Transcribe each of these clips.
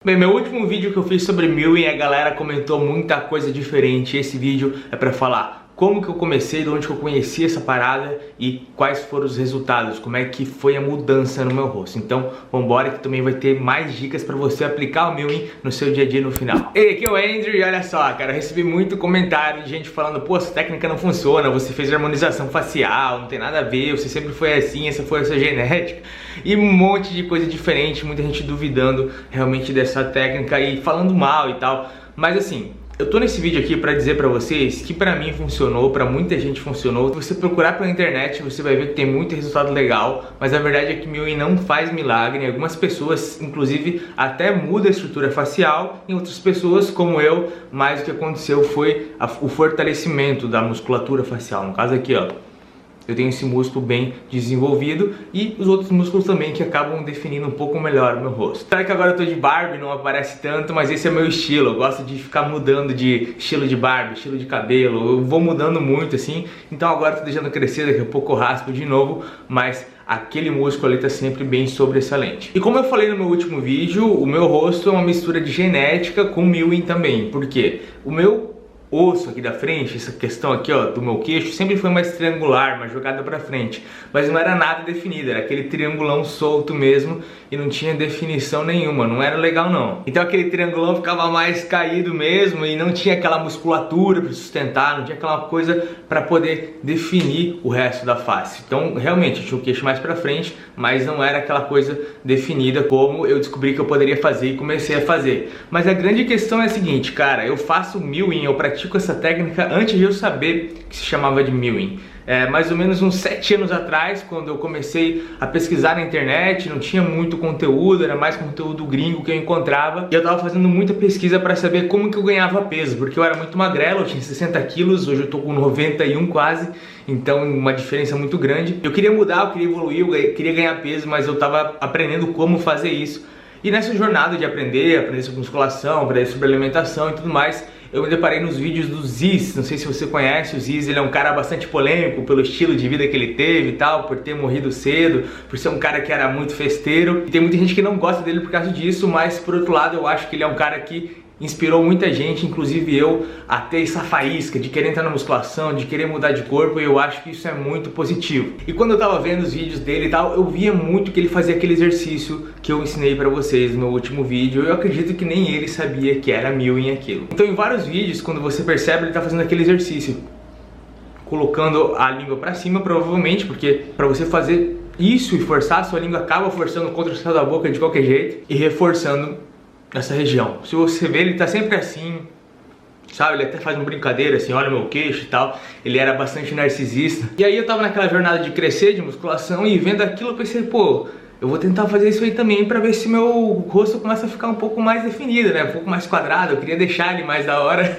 Bem, meu último vídeo que eu fiz sobre Mewing, a galera comentou muita coisa diferente. Esse vídeo é pra falar como que eu comecei, de onde que eu conheci essa parada e quais foram os resultados, como é que foi a mudança no meu rosto. Então, vambora que também vai ter mais dicas pra você aplicar o Mewing no seu dia a dia no final. Ei, aqui é o Andrew e olha só, cara, eu recebi muito comentário de gente falando: pô, essa técnica não funciona, você fez harmonização facial, não tem nada a ver, você sempre foi assim, essa foi a sua genética. E um monte de coisa diferente, muita gente duvidando realmente dessa técnica e falando mal e tal. Mas assim, eu tô nesse vídeo aqui pra dizer pra vocês que pra mim funcionou, pra muita gente funcionou. Se você procurar pela internet, você vai ver que tem muito resultado legal, mas a verdade é que Mewing não faz milagre. Algumas pessoas, inclusive, até muda a estrutura facial, em outras pessoas, como eu, mais o que aconteceu foi o fortalecimento da musculatura facial. No caso aqui, ó, eu tenho esse músculo bem desenvolvido e os outros músculos também que acabam definindo um pouco melhor o meu rosto. Claro que agora eu tô de Barbie, não aparece tanto, mas esse é o meu estilo. Eu gosto de ficar mudando de estilo de Barbie, estilo de cabelo. Eu vou mudando muito assim, então agora eu tô deixando crescer, daqui a pouco eu raspo de novo, mas aquele músculo ali tá sempre bem sobressalente. E como eu falei no meu último vídeo, o meu rosto é uma mistura de genética com Mewing também. Por quê? O meu osso aqui da frente, essa questão aqui, ó, do meu queixo, sempre foi mais triangular, mais jogada pra frente, mas não era nada definido, era aquele triangulão solto mesmo e não tinha definição nenhuma, não era legal não. Então aquele triangulão ficava mais caído mesmo e não tinha aquela musculatura para sustentar, não tinha aquela coisa para poder definir o resto da face. Então realmente eu tinha o queixo mais pra frente, mas não era aquela coisa definida como eu descobri que eu poderia fazer e comecei a fazer. Mas a grande questão é a seguinte, cara, eu faço Mewing, eu pratico essa técnica antes de eu saber que se chamava de Mewing. Mais ou menos uns 7 anos atrás, quando eu comecei a pesquisar na internet, não tinha muito conteúdo, era mais conteúdo gringo que eu encontrava. E eu tava fazendo muita pesquisa para saber como que eu ganhava peso, porque eu era muito magrelo, eu tinha 60 quilos, hoje eu tô com 91 quase, então uma diferença muito grande. Eu queria mudar, eu queria evoluir, eu queria ganhar peso, mas eu tava aprendendo como fazer isso. E nessa jornada de aprender sobre musculação, aprender sobre alimentação e tudo mais, eu me deparei nos vídeos do Ziz. Não sei se você conhece o Ziz, ele é um cara bastante polêmico pelo estilo de vida que ele teve e tal, por ter morrido cedo, por ser um cara que era muito festeiro. E tem muita gente que não gosta dele por causa disso, mas por outro lado eu acho que ele é um cara que inspirou muita gente, inclusive eu, a ter essa faísca de querer entrar na musculação, de querer mudar de corpo, e eu acho que isso é muito positivo. E quando eu tava vendo os vídeos dele e tal, eu via muito que ele fazia aquele exercício que eu ensinei pra vocês no meu último vídeo. Eu acredito que nem ele sabia que era Mewing aquilo. Então em vários vídeos, quando você percebe, ele tá fazendo aquele exercício, colocando a língua pra cima, provavelmente, porque pra você fazer isso e forçar, a sua língua acaba forçando contra o céu da boca de qualquer jeito e reforçando essa região. Se você ver, ele tá sempre assim, sabe? Ele até faz uma brincadeira assim, olha meu queixo e tal. Ele era bastante narcisista. E aí eu tava naquela jornada de crescer, de musculação, e vendo aquilo eu pensei, pô, eu vou tentar fazer isso aí também pra ver se meu rosto começa a ficar um pouco mais definido, né? Um pouco mais quadrado, eu queria deixar ele mais da hora.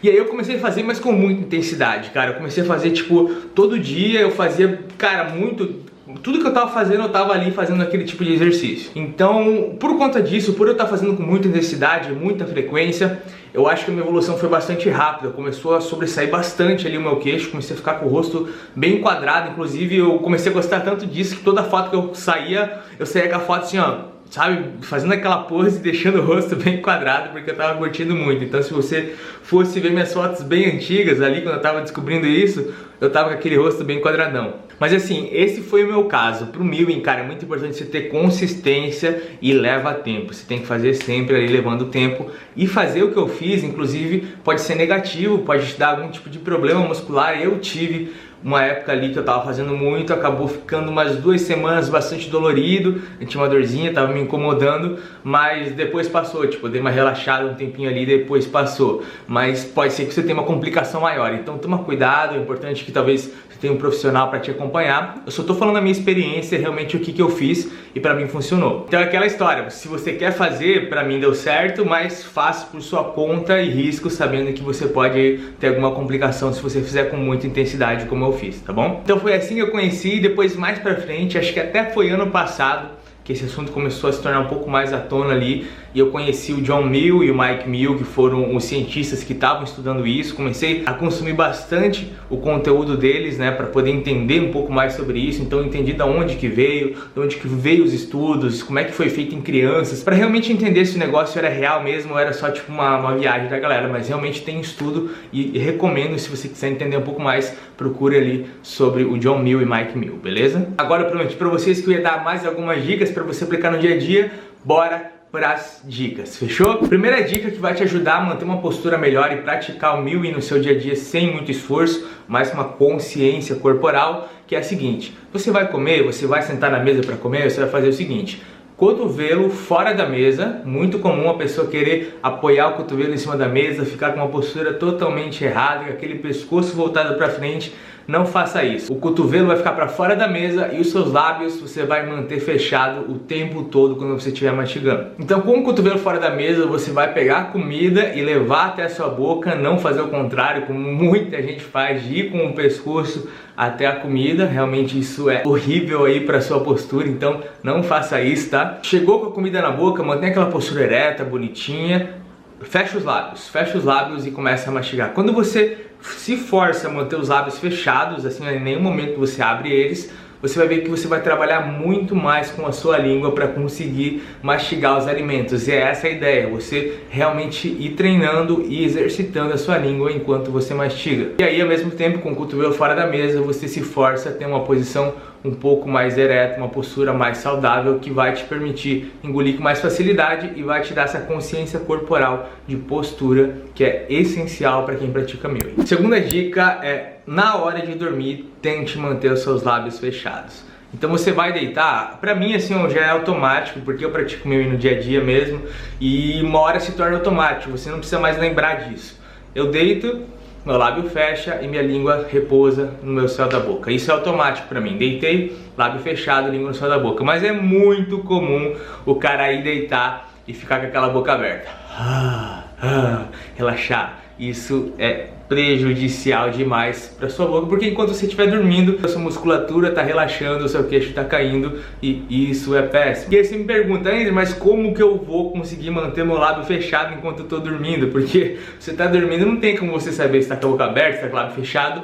E aí eu comecei a fazer, mas com muita intensidade, cara. Eu comecei a fazer, tipo, todo dia eu fazia, cara, muito... Tudo que eu tava fazendo, eu tava ali fazendo aquele tipo de exercício. Então, por conta disso, por eu estar fazendo com muita intensidade, muita frequência, eu acho que a minha evolução foi bastante rápida. Começou a sobressair bastante ali o meu queixo, comecei a ficar com o rosto bem quadrado. Inclusive, eu comecei a gostar tanto disso que toda foto que eu saía com a foto assim, ó, sabe, fazendo aquela pose, deixando o rosto bem quadrado, porque eu tava curtindo muito. Então se você fosse ver minhas fotos bem antigas ali, quando eu tava descobrindo isso, eu tava com aquele rosto bem quadradão. Mas assim, esse foi o meu caso. Pro Mewing, cara, é muito importante você ter consistência e leva tempo. Você tem que fazer sempre ali, levando tempo. E fazer o que eu fiz, inclusive, pode ser negativo, pode te dar algum tipo de problema muscular. Eu tive uma época ali que eu tava fazendo muito, acabou ficando umas 2 semanas bastante dolorido, eu tinha uma dorzinha, tava me incomodando, mas depois passou, tipo, eu dei uma relaxada um tempinho ali e depois passou. Mas pode ser que você tenha uma complicação maior, então toma cuidado, é importante que talvez você tenha um profissional para te acompanhar. Eu só tô falando a minha experiência, realmente o que eu fiz e pra mim funcionou. Então é aquela história, se você quer fazer, pra mim deu certo, mas faça por sua conta e risco, sabendo que você pode ter alguma complicação se você fizer com muita intensidade, como eu fiz, tá bom? Então foi assim que eu conheci. E depois mais pra frente, acho que até foi ano passado, que esse assunto começou a se tornar um pouco mais à tona ali, e eu conheci o John Mill e o Mike Mill, que foram os cientistas que estavam estudando isso. Comecei a consumir bastante o conteúdo deles, né, para poder entender um pouco mais sobre isso. Então eu entendi da onde que veio, de onde que veio os estudos, como é que foi feito em crianças, para realmente entender se o negócio era real mesmo ou era só tipo uma viagem da galera. Mas realmente tem estudo e recomendo, se você quiser entender um pouco mais, procure ali sobre o John Mill e Mike Mill, beleza? Agora eu prometi para vocês que eu ia dar mais algumas dicas para você aplicar no dia a dia. Bora para as dicas, fechou? Primeira dica que vai te ajudar a manter uma postura melhor e praticar o mewing no seu dia a dia sem muito esforço, mas com uma consciência corporal, que é a seguinte: você vai comer, você vai sentar na mesa para comer, você vai fazer o seguinte: cotovelo fora da mesa. Muito comum a pessoa querer apoiar o cotovelo em cima da mesa, ficar com uma postura totalmente errada, com aquele pescoço voltado para frente. Não faça isso. O cotovelo vai ficar para fora da mesa e os seus lábios você vai manter fechado o tempo todo quando você estiver mastigando. Então, com o cotovelo fora da mesa, você vai pegar a comida e levar até a sua boca, não fazer o contrário, como muita gente faz, de ir com o pescoço até a comida. Realmente isso é horrível aí para sua postura, então não faça isso, tá? Chegou com a comida na boca, mantenha aquela postura ereta, bonitinha. Fecha os lábios e começa a mastigar. Quando você se força a manter os lábios fechados, assim, em nenhum momento você abre eles, você vai ver que você vai trabalhar muito mais com a sua língua para conseguir mastigar os alimentos. E é essa a ideia, você realmente ir treinando e exercitando a sua língua enquanto você mastiga. E aí, ao mesmo tempo, com o cotovelo fora da mesa, você se força a ter uma posição um pouco mais ereta, uma postura mais saudável, que vai te permitir engolir com mais facilidade e vai te dar essa consciência corporal de postura, que é essencial para quem pratica mewing. Segunda dica é: na hora de dormir, tente manter os seus lábios fechados. Então você vai deitar, pra mim assim já é automático, porque eu pratico mewing no dia a dia mesmo, e uma hora se torna automático, você não precisa mais lembrar disso. Eu deito, meu lábio fecha e minha língua repousa no meu céu da boca. Isso é automático pra mim. Deitei, lábio fechado, língua no céu da boca. Mas é muito comum o cara ir deitar e ficar com aquela boca aberta. Relaxar. Isso é prejudicial demais para sua boca, porque enquanto você estiver dormindo, a sua musculatura está relaxando, o seu queixo está caindo, e isso é péssimo. E aí você me pergunta: André, mas como que eu vou conseguir manter meu lábio fechado enquanto eu estou dormindo? Porque você está dormindo, não tem como você saber se está com a boca aberta, se está com o lábio fechado.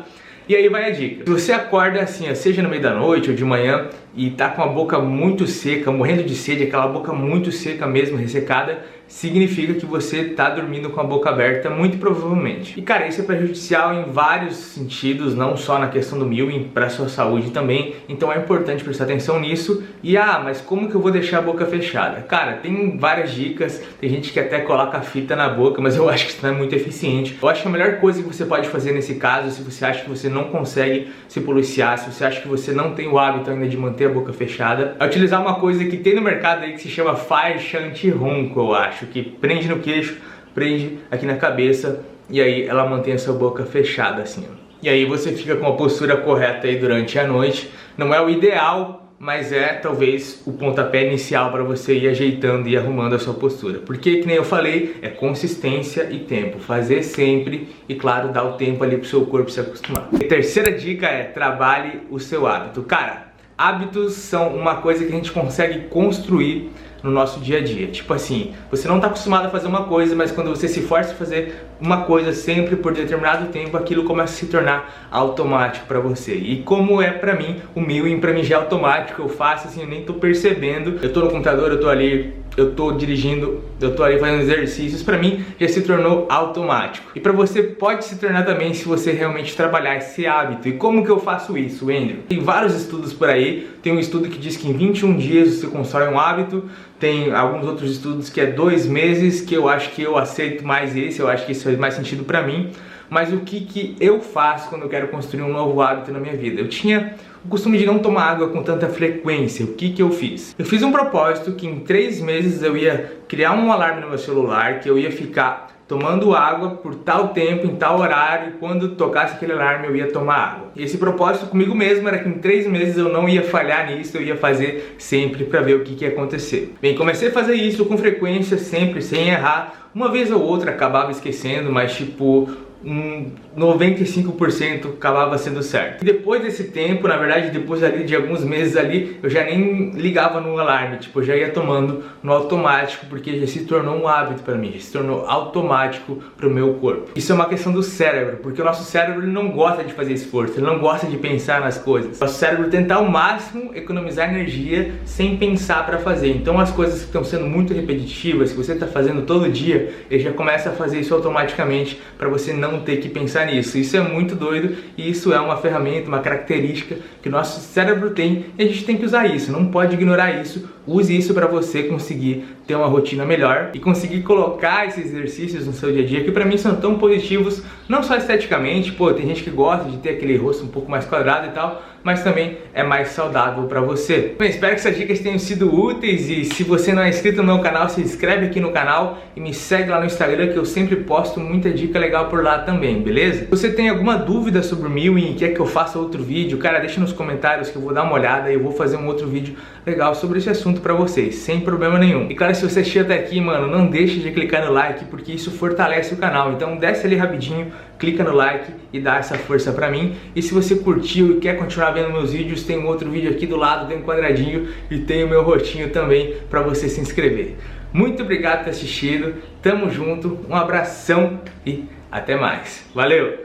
E aí vai a dica: se você acorda assim, seja no meio da noite ou de manhã, e tá com a boca muito seca, morrendo de sede, aquela boca muito seca mesmo, ressecada, significa que você tá dormindo com a boca aberta, muito provavelmente. E cara, isso é prejudicial em vários sentidos, não só na questão do mewing, para sua saúde também. Então é importante prestar atenção nisso. E mas como que eu vou deixar a boca fechada? Cara, tem várias dicas. Tem gente que até coloca a fita na boca, mas eu acho que isso não é muito eficiente. Eu acho que a melhor coisa que você pode fazer nesse caso, se você acha que você não consegue se policiar, se você acha que você não tem o hábito ainda de manter a boca fechada, é utilizar uma coisa que tem no mercado aí que se chama faixa anti-ronco, eu acho, que prende no queixo, prende aqui na cabeça, e aí ela mantém a sua boca fechada assim, ó. E aí você fica com a postura correta aí durante a noite. Não é o ideal, mas é talvez o pontapé inicial para você ir ajeitando e arrumando a sua postura. Porque, que nem eu falei, é consistência e tempo. Fazer sempre e, claro, dar o tempo ali pro seu corpo se acostumar. A terceira dica é: trabalhe o seu hábito. Cara, hábitos são uma coisa que a gente consegue construir no nosso dia a dia. Tipo assim, você não está acostumado a fazer uma coisa, mas quando você se força a fazer uma coisa sempre por determinado tempo, aquilo começa a se tornar automático para você. E como é para mim, o mewing para mim já é automático, eu faço assim, eu nem tô percebendo. Eu tô no computador, eu tô ali, eu tô dirigindo, eu tô ali fazendo exercícios, para mim já se tornou automático. E para você pode se tornar também se você realmente trabalhar esse hábito. E como que eu faço isso, Andrew? Tem vários estudos por aí. Tem um estudo que diz que em 21 dias você constrói um hábito. Tem alguns outros estudos que é 2 meses, que eu acho que eu aceito mais esse, eu acho que isso faz mais sentido pra mim. Mas o que eu faço quando eu quero construir um novo hábito na minha vida? Eu tinha o costume de não tomar água com tanta frequência. O que eu fiz? Eu fiz um propósito que em 3 meses eu ia criar um alarme no meu celular, que eu ia ficar tomando água por tal tempo, em tal horário, e quando tocasse aquele alarme eu ia tomar água. E esse propósito comigo mesmo era que em 3 meses eu não ia falhar nisso, eu ia fazer sempre para ver o que ia acontecer. Bem, comecei a fazer isso com frequência, sempre, sem errar. Uma vez ou outra acabava esquecendo, mas tipo, 95% acabava sendo certo. E depois desse tempo, na verdade, depois ali de alguns meses ali, eu já nem ligava no alarme, tipo, eu já ia tomando no automático, porque já se tornou um hábito para mim, já se tornou automático para o meu corpo. Isso é uma questão do cérebro, porque o nosso cérebro ele não gosta de fazer esforço, ele não gosta de pensar nas coisas. Nosso cérebro tenta ao máximo economizar energia sem pensar para fazer. Então as coisas que estão sendo muito repetitivas, que você está fazendo todo dia, ele já começa a fazer isso automaticamente para você não ter que pensar nisso. Isso é muito doido e isso é uma ferramenta, uma característica que o nosso cérebro tem e a gente tem que usar isso, não pode ignorar isso. Use isso para você conseguir ter uma rotina melhor e conseguir colocar esses exercícios no seu dia a dia, que para mim são tão positivos, não só esteticamente, pô, tem gente que gosta de ter aquele rosto um pouco mais quadrado e tal, mas também é mais saudável para você. Bem, espero que essas dicas tenham sido úteis e se você não é inscrito no meu canal, se inscreve aqui no canal e me segue lá no Instagram que eu sempre posto muita dica legal por lá também, beleza? Se você tem alguma dúvida sobre o Mewing e quer que eu faça outro vídeo, cara, deixa nos comentários que eu vou dar uma olhada e eu vou fazer um outro vídeo legal sobre esse assunto pra vocês, sem problema nenhum. E claro, se você assistiu até aqui, mano, não deixe de clicar no like, porque isso fortalece o canal. Então desce ali rapidinho, clica no like e dá essa força pra mim. E se você curtiu e quer continuar vendo meus vídeos, tem um outro vídeo aqui do lado, tem um quadradinho e tem o meu rostinho também pra você se inscrever. Muito obrigado por ter assistido, tamo junto, um abração e até mais. Valeu!